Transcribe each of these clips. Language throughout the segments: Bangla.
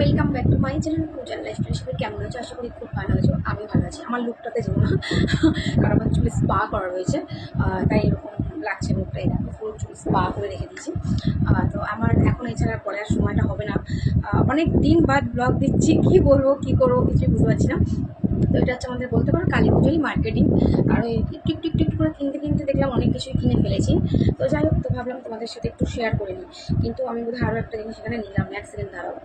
Welcome back to my channel পূজার লাইফস্টাইল। সবাই কেমন আছো? আশা করি খুব ভালো আছো। আমি ভালো আছি। আমার লুকটাতে যাবো না, কারণ আমার চুল স্পা করা রয়েছে, তাই এরকম লাগছে মুখটা। এই দেখো পুরো চুল স্পা করে রেখে দিয়েছি। তো আমার এখন এছাড়া পরে আর সময়টা হবে না। অনেক দিন বাদ ব্লগ দিচ্ছি, কী বলবো কী করবো কিছু বুঝতে পারছি না। তো এটা হচ্ছে আমাদের বলতে পারো কালী পুজোই মার্কেটিং। আর ওই টিক টিক টিক করে কিনতে কিনতে দেখলাম অনেক কিছুই কিনে ফেলেছি। তো যাই হোক, তো ভাবলাম তোমাদের সাথে একটু শেয়ার করে নিই। কিন্তু আমি বোধহয় আরও একটা জিনিস এখানে নিলাম না, এক সেকেন্ড দাঁড়াও।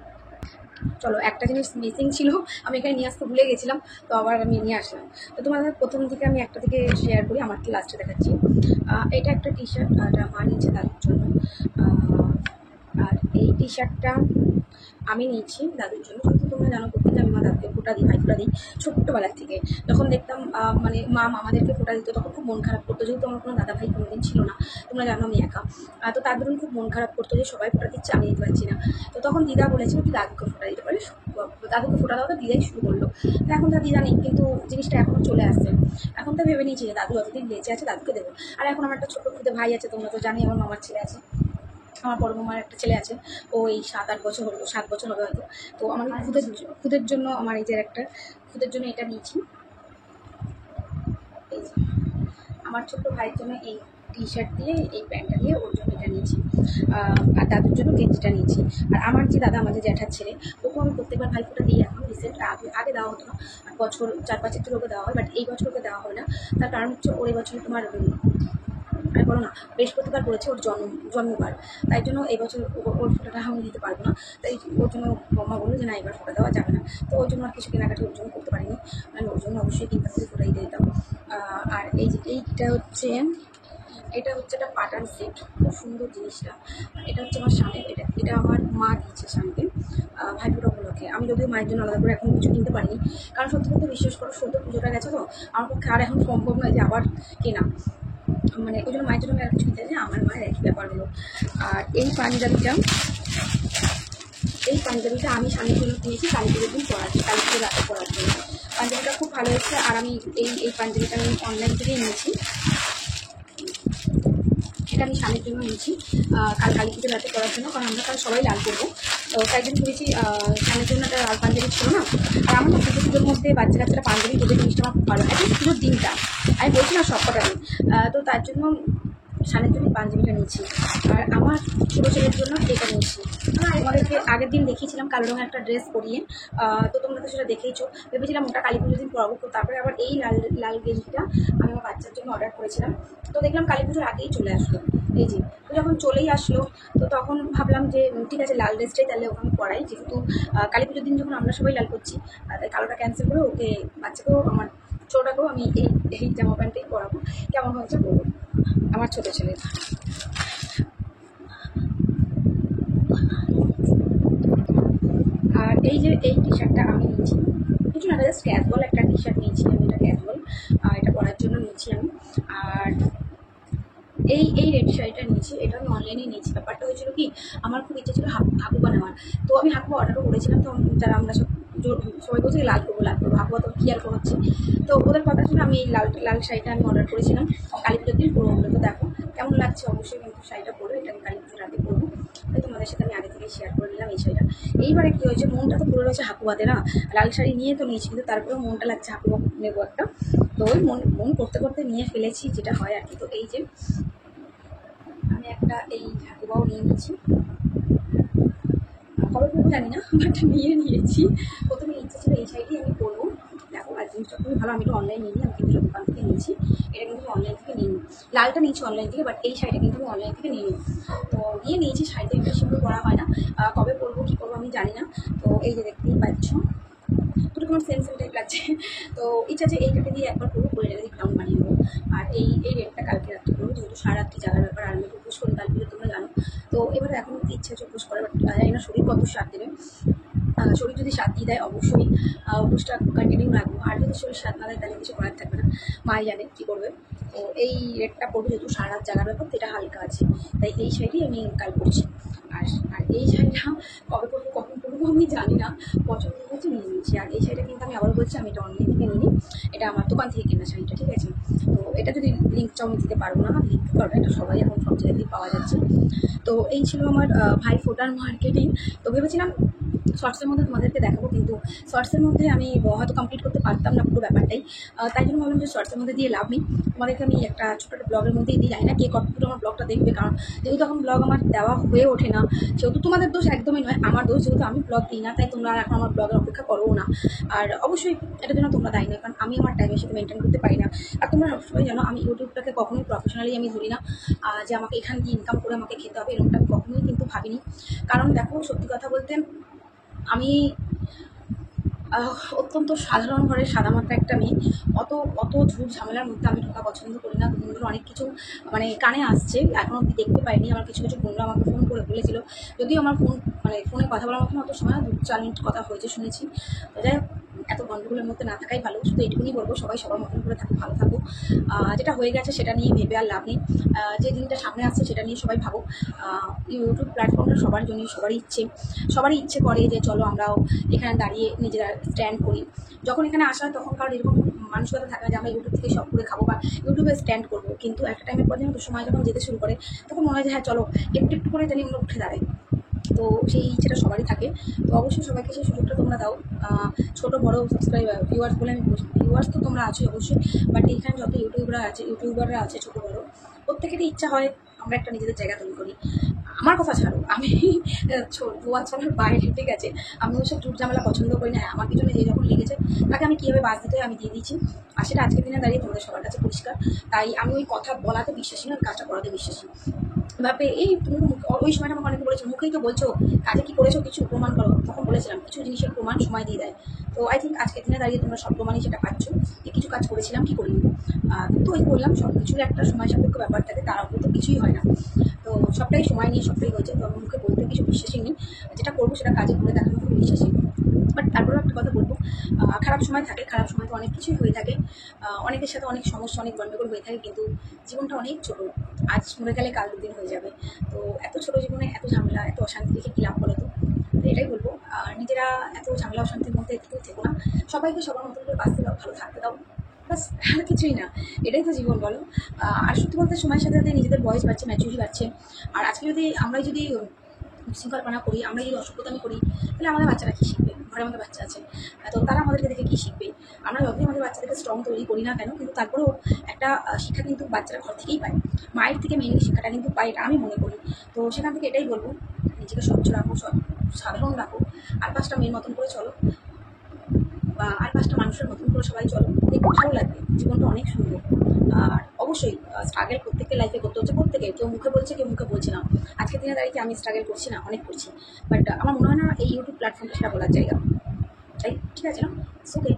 চলো, একটা জিনিস মিসিং ছিল, আমি এখানে নিয়ে আসতে ভুলে গেছিলাম, তো আবার আমি নিয়ে আসলাম। তো তোমাদের প্রথম থেকে আমি একটা থেকে শেয়ার করি, আমারটা লাস্টে দেখাচ্ছি। এটা একটা টি শার্ট, এটা মা নিয়েছে দাদুর জন্য। আর এই টি শার্টটা আমি নিয়েছি দাদুর জন্য। কিন্তু তোমরা জানো প্রত্যেকে আমি আমার দাদুকে ফোঁটা দিই, ভাই ফোঁটা দিই ছোট্টবেলার থেকে। যখন দেখতাম মানে মা মামাদেরকে ফোঁটা দিত, তখন খুব মন খারাপ করতো, যেহেতু আমার কোনো দাদা ভাই কোনোদিন ছিল না। তোমরা জানো আমি একা। তো তার দরুন খুব মন খারাপ করতো যে সবাই ফোঁটা দিচ্ছে, আমি দিতে পারছি না। তো তখন দিদা বলেছিল তুই দাদুকে ফোঁটা দিতে পারিস, দাদুকে ফোঁটা দেওয়াটা দিদাই শুরু করলো। তো এখন তার দিদা নেই, কিন্তু জিনিসটা এখনও চলে আসছে। এখন তো ভেবে নিয়েছি যে দাদু যতদিন বেঁচে আছে দাদুকে দেবো। আর এখন আমার একটা ছোটো খুদে ভাই আছে, তোমরা তো জানি আমার মামার ছেলে আছে, আমার বড় মামার একটা ছেলে আছে। ও এই 7-8 বছর হলো, 7 বছর হবে হয়তো। তো আমার খুদের জন্য আমার এই যে একটা খুদের জন্য এটা নিয়েছি। এই যে আমার ছোট্ট ভাইয়ের জন্য এই টি শার্ট দিয়ে, এই প্যান্টটা দিয়ে ওর জন্য এটা নিয়েছি। আর দাদুর জন্য গেঞ্জিটা নিয়েছি। আর আমার যে দাদা, আমার যে জ্যাঠার ছেলে, ওকেও আমি প্রত্যেকবার ভাইফোঁটা দিই এখন রিসেন্ট। আগে দেওয়া হতো না, বছর 4-5 একটু ওকে দেওয়া হয়, বাট এই বছর ওকে দেওয়া হবে না। তার কারণ হচ্ছে ওর এই বছর তোমার আর বলো না, বৃহস্পতিবার পড়েছে ওর জন্মবার। তাই জন্য এই বছর ওর ফোঁটাটা আমি দিতে পারবো না। তাই ওর জন্য মামা বললো যে না, এবার ফোঁটা দেওয়া যাবে না। তো ওর জন্য আর কিছু কেনাকাটি ওর জন্য করতে পারিনি। আমি ওর জন্য অবশ্যই কিনতে করে ফোঁটাই দিয়ে দিতাম। আর এই যে এইটা হচ্ছে একটা পাটান সেট, খুব সুন্দর জিনিসটা। এটা হচ্ছে আমার স্বামী, এটা আমার মা দিয়েছে স্বামীকে ভাইফোঁটা উপলক্ষে। আমি যদিও মায়ের জন্য আলাদা করে এখন কিছু কিনতে পারিনি, কারণ সত্যি বলতে বিশ্বাস করো, সদ্য পুজোটা গেছে তো আমার পক্ষে আর এখন সম্ভব নয় যে আবার কেনা। মানে ওই জন্য মায়ের জন্য আমি আর কিছু কিনতে চাই, আমার মায়ের একই ব্যাপার হলো। আর এই পাঞ্জাবিটা আমি স্বামীর জন্য কিনেছি, কালী পুজোর দিন পরাচ্ছি, কালী পুজোর রাতে পরার জন্য। পাঞ্জাবিটা খুব ভালো হয়েছে। আর আমি এই পাঞ্জাবিটা আমি অনলাইন থেকেই নিয়েছি। এটা আমি স্বামীর জন্য নিয়েছি কালী পুজোর রাতে পরার জন্য, কারণ আমরা কাল সবাই লাল করবো। তো তাই জন্য ভেবেছি স্বামীর জন্য একটা লাল পাঞ্জাবি ছিল না। আর আমার না পুজোর মধ্যে বাচ্চা কাচ্চারা পাঞ্জাবি তোদের জিনিসটা আমার খুব ভালো লাগে, পুজোর দিনটা আমি বলছি না সব কটা দিন। তো তার জন্য স্বামীর জন্য পাঞ্জাবিটা নিয়েছি। আর আমার ছোটো ছেলের জন্য এটা নিয়েছি। তোমাদেরকে আগের দিন দেখিয়েছিলাম কালো রঙের একটা ড্রেস পরিয়ে, তো তোমরা তো সেটা দেখেইছো। ভেবেছিলাম ওটা কালী পুজোর দিন পরাবো, তো তারপরে আবার এই লাল গেঞ্জিটা আমি আমার বাচ্চার জন্য অর্ডার করেছিলাম। তো দেখলাম কালী পুজোর আগেই চলে আসলো। এই যে তো যখন চলেই আসলো, তো তখন ভাবলাম যে ঠিক আছে লাল ড্রেসটাই তাহলে ওখানে পরাই, যেহেতু কালী পুজোর দিন যখন আমরা সবাই লাল করছি, তাই কালোটা ক্যান্সেল করে ওকে, বাচ্চাকেও আমার ছোটোটাকেও আমি এই জামা প্যান্টটাই পরাবো। কেমন হয়েছে বলবো আমার ছোটো ছেলে। আর এই যে এই টি শার্টটা আমি নিয়েছি, কিছু না, জাস্ট ক্যাজুয়াল একটা টি শার্ট নিয়েছি আমি, এটা ক্যাজুয়াল, এটা পরার জন্য নিয়েছি আমি। আর এই রেড শাড়িটা নিয়েছি, এটা আমি অনলাইনে নিয়েছি। ব্যাপারটা হয়েছিল কি, আমার খুব ইচ্ছা ছিল হাকুবা নেওয়ার। তো আমি হাকুবা অর্ডারও করেছিলাম। তো যারা আমরা সবাই বলছে লাল করবো হাকুবা, তো কী আর হচ্ছে। তো ওদের কথা শুনে আমি এই লাল শাড়িটা আমি অর্ডার করেছিলাম কালী পুজোর দিন পরবো বলে। তো দেখো কেমন লাগছে, অবশ্যই কিন্তু শাড়িটা পরে এটা আমি কালী পুজোর রাতে পরবো। তাই তোমাদের সাথে আমি আগে থেকে শেয়ার করে নিলাম এই শাড়িটা। এইবারে কী হয়েছে, মনটা তো পুরো রয়েছে হাকুবাতে না, লাল শাড়ি নিয়ে তো নিয়েছি, কিন্তু তারপরেও মনটা লাগছে হাকুবা নেবো একটা। তো ওই মন করতে করতে নিয়ে ফেলেছি, যেটা হয় আর কি। তো এই যে আমি একটা এই হাকুবাও নিয়ে নিয়েছি, কবে পরবো জানি না, বাট নিয়েছি। প্রথমে ইচ্ছা ছিল এই শাড়িটাই আমি পরবো। দেখো আর জিনিসটা খুবই ভালো, আমি তো অনলাইন নিই, আমি কিন্তু দোকান থেকে নিয়েছি। এটা কিন্তু অনলাইন থেকে নিই, লালটা নিয়েছি অনলাইন থেকে, বাট এই শাড়িটা কিন্তু আমি অনলাইন থেকে নিই। তো নিয়েছি, শাড়িটা একটু সেগুলো পরা হয় না, কবে পরবো কী করবো আমি জানি না। তো এই যে দেখতেই পাচ্ছ দুটো আমার সেম টাইপ লাগছে। তো ইচ্ছা যে এইটাকে দিয়ে একবার করবো, করে রেখে ক্রাউন বানিয়ে নেবো। আর এই রেটটা কালকে রাত্রে করবো, যেহেতু সারারাত্রি জাগার ব্যাপার। আর আমি উপোস করি কাল পুজো, তোমরা জানো। তো এবার এখন ইচ্ছা হচ্ছে উপোস করার, বাট জানি না শরীর কত সাথ দেবে। শরীর যদি সাথ দিয়ে দেয় অবশ্যই উপোসটা কন্টিনিউ রাখবো। আর যদি শরীর সাথ না দেয় তাহলে কিছু করার থাকবে না, মাই জানে কী করবে। তো এই রেটটা পড়বে, যেহেতু সারা রাত জাগার ব্যাপার, তো এটা হালকা আছে, তাই এই শাড়িটাই আমি কাল করছি। আর এই শাড়িটা কবে পরবো কখন পরবো আমি জানি না, পছন্দ হচ্ছে নিয়ে নিচ্ছি। আর এই শাড়িটা কিন্তু আমি আবার বলছি, আমি এটা অনলাইন থেকে নিই, এটা আমার দোকান থেকে কেনা শাড়িটা, ঠিক আছে। তো এটা যদি লিঙ্ক চাও আমি দিতে পারবো না, লিঙ্ক করবে, এটা সবাই এখন সব জায়গাতেই পাওয়া যাচ্ছে। তো এই ছিল আমার ভাইফোঁটার মার্কেটিং। তো ভেবেছিলাম শর্টসের মধ্যে তোমাদেরকে দেখাবো, কিন্তু শর্টসের মধ্যে আমি হয়তো কমপ্লিট করতে পারতাম না পুরো ব্যাপারটাই। তাই জন্য ভাবলাম যে শর্টসের মধ্যে দিয়ে লাভ নেই, তোমাদেরকে আমি একটা ছোটো একটা ব্লগের মধ্যেই দিই। জানি না কে কতটুকু আমার ব্লগটা দেখবে, কারণ যেহেতু এখন ব্লগ আমার দেওয়া হয়ে ওঠে না, সেহেতু তোমাদের দোষ একদমই নয়, আমার দোষ, যেহেতু আমি ব্লগ দিই না তাই তোমরা আর এখন আমার ব্লগের অপেক্ষা করো না। আর অবশ্যই এটার জন্য তোমরা দায়ী নয়, কারণ আমি আমার টাইমের সাথে মেনটেন করতে পারি না। আর তোমরা সবসময় জানো আমি ইউটিউবটাকে কখনোই প্রফেশনালি আমি ধরি না, যে আমাকে এখান দিয়ে ইনকাম করে আমাকে খেতে হবে এরকমটা আমি কখনোই কিন্তু ভাবিনি। কারণ দেখো, সত্যি কথা বলতে আমি অত্যন্ত সাধারণ ঘরের সাদামাটা একটা মেয়ে। অত অত ঝুট ঝামেলার মধ্যে আমি ঢোকা পছন্দ করি না। বন্ধুরা অনেক কিছু মানে কানে আসছে, এখনও অব্দি দেখতে পাইনি। আমার কিছু কিছু বন্ধুরা আমাকে ফোন করে বলেছিল, যদিও আমার ফোনে কথা বলার মতন অত সময় 2-4 মিনিট কথা হয়েছে শুনেছি। তো যাই হোক, এত গণ্ডগোলের মধ্যে না থাকাই ভালো। শুধু এটুকুনি বলবো, সবাই সবার মতন করে থাকো, ভালো থাকো। যেটা হয়ে গেছে সেটা নিয়ে ভেবে আর লাভ নেই। যে দিনটা সামনে আসছে সেটা নিয়ে সবাই ভাবো। ইউটিউব প্ল্যাটফর্মটা সবার জন্যই, সবারই ইচ্ছে করে যে চলো আমরাও এখানে দাঁড়িয়ে নিজেরা স্ট্যান্ড করি। যখন এখানে আসা হয় তখন কারণ এরকম মানসিকতা থাকে যে আমরা ইউটিউব থেকে সব করে খাবো বা ইউটিউবে স্ট্যান্ড করবো, কিন্তু একটা টাইমের পর যেমন সময় যখন যেতে শুরু করে তখন মনে হয় যে হ্যাঁ চলো একটু একটু করে জানি আমরা উঠে দাঁড়াই। তো সেই ইচ্ছেটা সবারই থাকে। তো অবশ্যই সবাইকে সেই সুযোগটা তোমরা দাও। ছোটো বড়ো সাবস্ক্রাইবার ভিউয়ার্স বলে আমি ভিউয়ার্স তো তোমরা আছোই অবশ্যই, বাট এখানে যত ইউটিউবাররা আছে ছোটো বড়ো, প্রত্যেকেরই ইচ্ছা হয় আমরা একটা নিজেদের জায়গা তৈরি করি। আমার কথা ছাড়ো, আমি দুয়াছাড়ার বাইরে, ঠিক আছে, আমি ওইসব ঝুট ঝামেলা পছন্দ করি না। আমার পিছনে যে যখন লেগেছে তাকে আমি কীভাবে বাস দিতে হয় আমি দিয়ে দিয়েছি, আর সেটা আজকের দিনে দাঁড়িয়ে তোমাদের সবার কাছে পরিষ্কার। তাই আমি ওই কথা বলাতে বিশ্বাসী না, কাজটা করাতে বিশ্বাসী। ভাবে এই তুমি তো ওই সময়টা আমাকে অনেকে বলেছো, মুখেই তো বলছো, কাজে কি করেছো কিছু প্রমাণ করো। তখন বলেছিলাম কিছু জিনিসের প্রমাণ সময় দিয়ে দেয়। তো আই থিঙ্ক আজকের দিনে দাঁড়িয়ে তোমরা সব প্রমাণই সেটা পাচ্ছ যে কিছু কাজ করেছিলাম কি করিনি। কিন্তু ওই বললাম সব কিছুর একটা সময় সাপেক্ষ ব্যাপার থাকে, তার উপর তো কিছুই হয় না। তো সবটাই সময় নিয়ে সবটাই হয়েছে। তো আমার মুখে বলতে কিছু বিশ্বাসী নেই, যেটা করবো সেটা কাজে করে দেখানো খুব বিশ্বাসী। বাট তারপরেও একটা কথা বলবো, খারাপ সময় থাকে, খারাপ সময় তো অনেক কিছুই হয়ে থাকে, অনেকের সাথে অনেক সমস্যা অনেক গণ্ডগোল হয়ে থাকে, কিন্তু জীবনটা অনেক ছোটো। আজ মরে গেলে কাল দুদিন হয়ে যাবে। তো এত ছোটো জীবনে এত ঝামেলা এত অশান্তি দেখে কী লাভ বলো তো। এটাই বলবো, নিজেরা এত ঝামেলা অশান্তির মধ্যে একটু থেকো না, সবাইকে সবার মতো করে বাঁচতে দাও, ভালো থাকতে দাও, বাস, আর কিছুই না। এটাই তো জীবন বলো। আর সত্যি বলতে সময়ের সাথে সাথে নিজেদের বয়স বাড়ছে, ম্যাচুরিটি বাড়ছে। আর আজকে যদি আমরা যদি বিশৃঙ্খলপনা করি, আমরা যদি অসভ্যতামি করি, তাহলে আমাদের বাচ্চারা কী শিখবে? ঘরে আমাদের বাচ্চা আছে, তো তারা আমাদেরকে দেখে কী শিখবে? আমরা যতই আমাদের বাচ্চাদেরকে স্ট্রং তৈরি করি না কেন, কিন্তু তারপরেও একটা শিক্ষা কিন্তু বাচ্চারা ঘর থেকেই পায়, মায়ের থেকে মেইনলি শিক্ষাটা কিন্তু পায়, এটা আমি মনে করি। তো সেখান থেকে এটাই বলবো, নিজেকে স্বচ্ছ রাখো, সাধারণ রাখো, আর 5টা মেয়ের মতন করে চলো, বা আর 5টা মানুষের মতন করে সবাই চলো, দেখতে ভালো লাগবে, জীবনটা অনেক সুন্দর। আর অবশ্যই স্ট্রাগল প্রত্যেকের লাইফে করতে হচ্ছে, প্রত্যেকে, কেউ মুখে বলছে কেউ মুখে বলছে না। আজকের দিনে দাঁড়িয়ে আমি স্ট্রাগল করছি না, অনেক করছি, বাট আমার মনে হয় না এই ইউটিউব প্ল্যাটফর্মটা সেটা বলার জায়গা। তাই ঠিক আছে না, ওকে।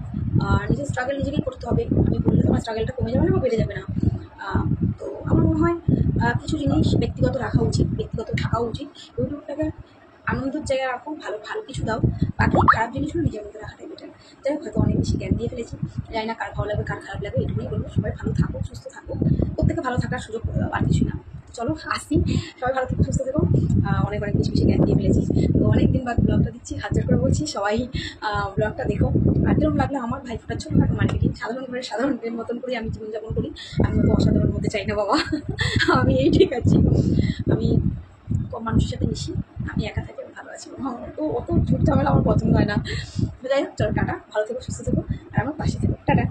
নিজের স্ট্রাগল নিজেকেই করতে হবে। আমি বললে তোমার স্ট্রাগলটা কমে যাবে না বা বেড়ে যাবে না। তো আমার মনে হয় কিছু জিনিস ব্যক্তিগত রাখা উচিত, ব্যক্তিগত থাকা উচিত। ইউটিউবটাকে আনন্দের জায়গায় রাখো, ভালো ভালো কিছু দাও, বাকি খারাপ জিনিসগুলো নিজের মধ্যে রাখাটাই বেটার। যাই হোক, হয়তো অনেক বেশি জ্ঞান দিয়ে ফেলেছি, জানি না কার ভালো লাগবে কার খারাপ লাগবে, এটুকুই বলবো। সবাই ভালো থাকো, সুস্থ থাকো, প্রত্যেকে ভালো থাকার সুযোগ করে দাও, আর কিছুই না। চলো আসি, সবাই ভালো থেকো, সুস্থ থেকো। অনেক অনেক বেশি বেশি জ্ঞান দিয়ে ফেলেছি। তো অনেক দিন বাদ ব্লগটা দিচ্ছি, হাত জোর করে বলছি সবাই ব্লগটা দেখো। আর যেরকম লাগলো আমার ভাইফোঁটা ছোটোখাটো মার্কেটিং, সাধারণ ঘরের সাধারণের মতন করি আমি জীবনযাপন করি। আমি অত অসাধারণ হতে চাই না বাবা, আমি এই ঠিক আছি। আমি কম মানুষের সাথে মিশি, আমি একা থাকি, আমি ভালো আছি। তো অত ঝুট ঝামেলা আমার পছন্দ হয় না। যাই হোক, চলো টাটা, ভালো থেকো, সুস্থ থেকো, আর আমার পাশে থেকো, টাটা।